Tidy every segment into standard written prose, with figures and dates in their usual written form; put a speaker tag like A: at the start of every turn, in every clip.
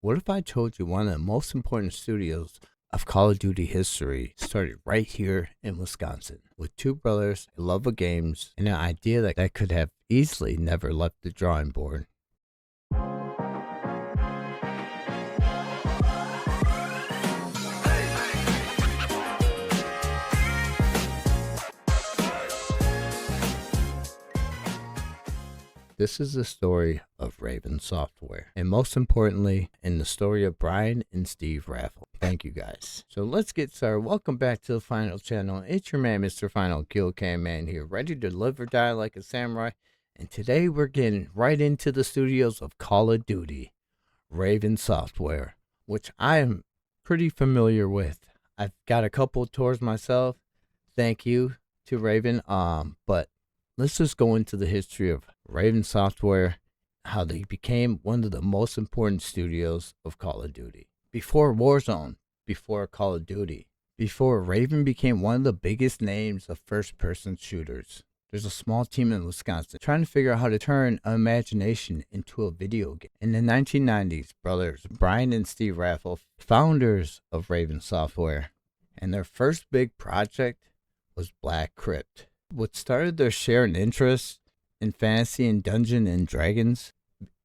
A: What if I told you one of the most important studios of Call of Duty history started right here in Wisconsin, with two brothers, a love of games, and an idea that could have easily never left the drawing board? This is the story of Raven Software, and most importantly, in the story of Brian and Steve Raffel. Thank you guys. So let's get started. Welcome back to the Final Channel. It's your man, Mr. Final Kill Cam Man here, ready to live or die like a samurai. And today we're getting right into the studios of Call of Duty, Raven Software, which I am pretty familiar with. I've got a couple of tours myself. Thank you to Raven. But let's just go into the history of Raven Software, how they became one of the most important studios of Call of Duty. Before Warzone, before Call of Duty, before Raven became one of the biggest names of first-person shooters. There's a small team in Wisconsin trying to figure out how to turn imagination into a video game. In the 1990s, brothers Brian and Steve Raffel, founders of Raven Software, and their first big project was Black Crypt. What started their shared interest in fantasy and Dungeons and Dragons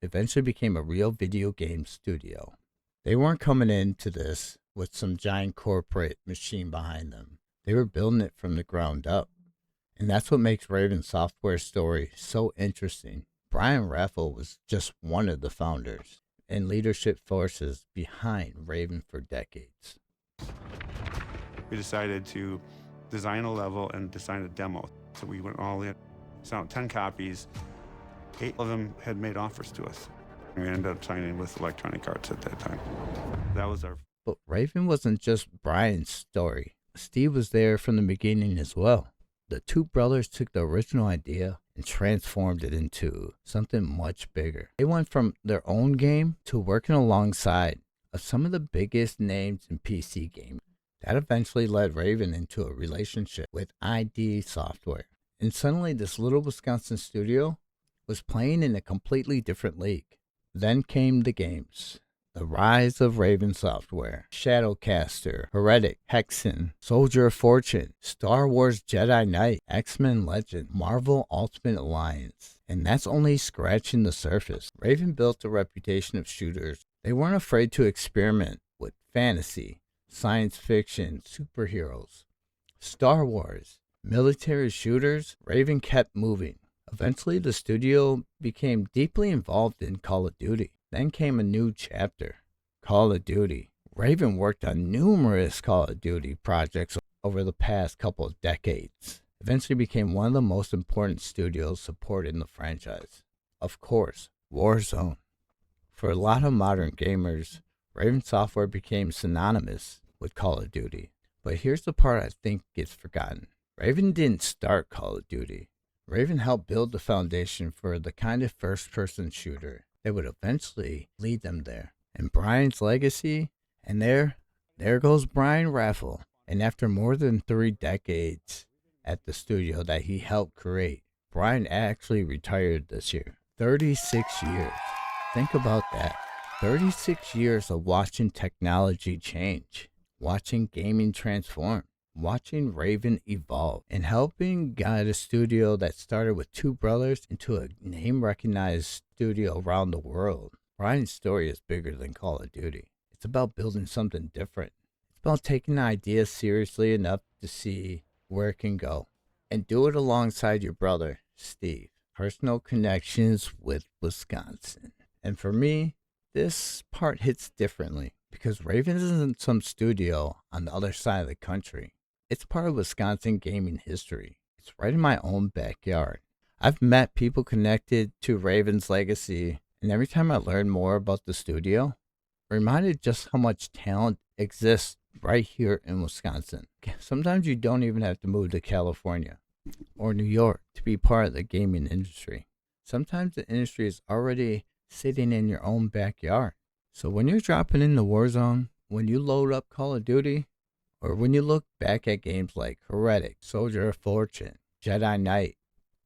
A: eventually became a real video game studio. They weren't coming into this with some giant corporate machine behind them. They were building it from the ground up. And that's what makes Raven Software's story so interesting. Brian Raffel was just one of the founders and leadership forces behind Raven for decades.
B: We decided to design a level and design a demo. So we went all in. Sent out 10 copies. 8 of them had made offers to us. We ended up signing with Electronic Arts at that time. That was our...
A: But Raven wasn't just Brian's story. Steve was there from the beginning as well. The two brothers took the original idea and transformed it into something much bigger. They went from their own game to working alongside of some of the biggest names in PC gaming. That eventually led Raven into a relationship with ID Software. And suddenly this little Wisconsin studio was playing in a completely different league. Then came the games. The rise of Raven Software, Shadowcaster, Heretic, Hexen, Soldier of Fortune, Star Wars Jedi Knight, X-Men Legend, Marvel Ultimate Alliance. And that's only scratching the surface. Raven built a reputation of shooters. They weren't afraid to experiment with fantasy, science fiction, superheroes, Star Wars, military shooters. Raven kept moving. Eventually, the studio became deeply involved in Call of Duty. Then came a new chapter, Call of Duty. Raven worked on numerous Call of Duty projects over the past couple of decades. Eventually became one of the most important studios supporting the franchise. Of course, Warzone. For a lot of modern gamers, Raven Software became synonymous with Call of Duty. But here's the part I think gets forgotten. Raven didn't start Call of Duty. Raven helped build the foundation for the kind of first-person shooter that would eventually lead them there. And Brian's legacy, and there goes Brian Raffel. And after more than 3 decades at the studio that he helped create, Brian actually retired this year. 36 years. Think about that. 36 years of watching technology change, watching gaming transform, watching Raven evolve, and helping guide a studio that started with 2 brothers into a name-recognized studio around the world. Brian's story is bigger than Call of Duty. It's about building something different. It's about taking the idea seriously enough to see where it can go, and do it alongside your brother, Steve. Personal connections with Wisconsin. And for me, this part hits differently because Raven isn't some studio on the other side of the country. It's part of Wisconsin gaming history. It's right in my own backyard. I've met people connected to Raven's legacy, and every time I learn more about the studio, I'm reminded just how much talent exists right here in Wisconsin. Sometimes you don't even have to move to California or New York to be part of the gaming industry. Sometimes the industry is already sitting in your own backyard. So when you're dropping into Warzone, when you load up Call of Duty, or when you look back at games like Heretic, Soldier of Fortune, Jedi Knight,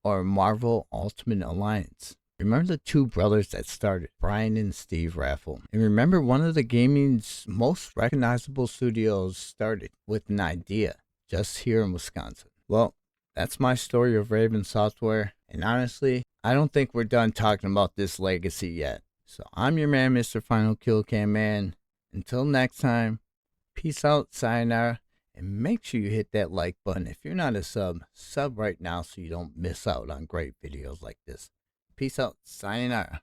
A: or Marvel Ultimate Alliance, Remember the two brothers that started, Brian and Steve Raffel. And remember one of the gaming's most recognizable studios started with an idea just here in Wisconsin. Well, that's my story of Raven Software. And honestly, I don't think we're done talking about this legacy yet. So I'm your man, Mr. Final Kill Cam Man. Until next time, peace out, sayonara. And make sure you hit that like button. If you're not a sub right now so you don't miss out on great videos like this. Peace out. Sayonara.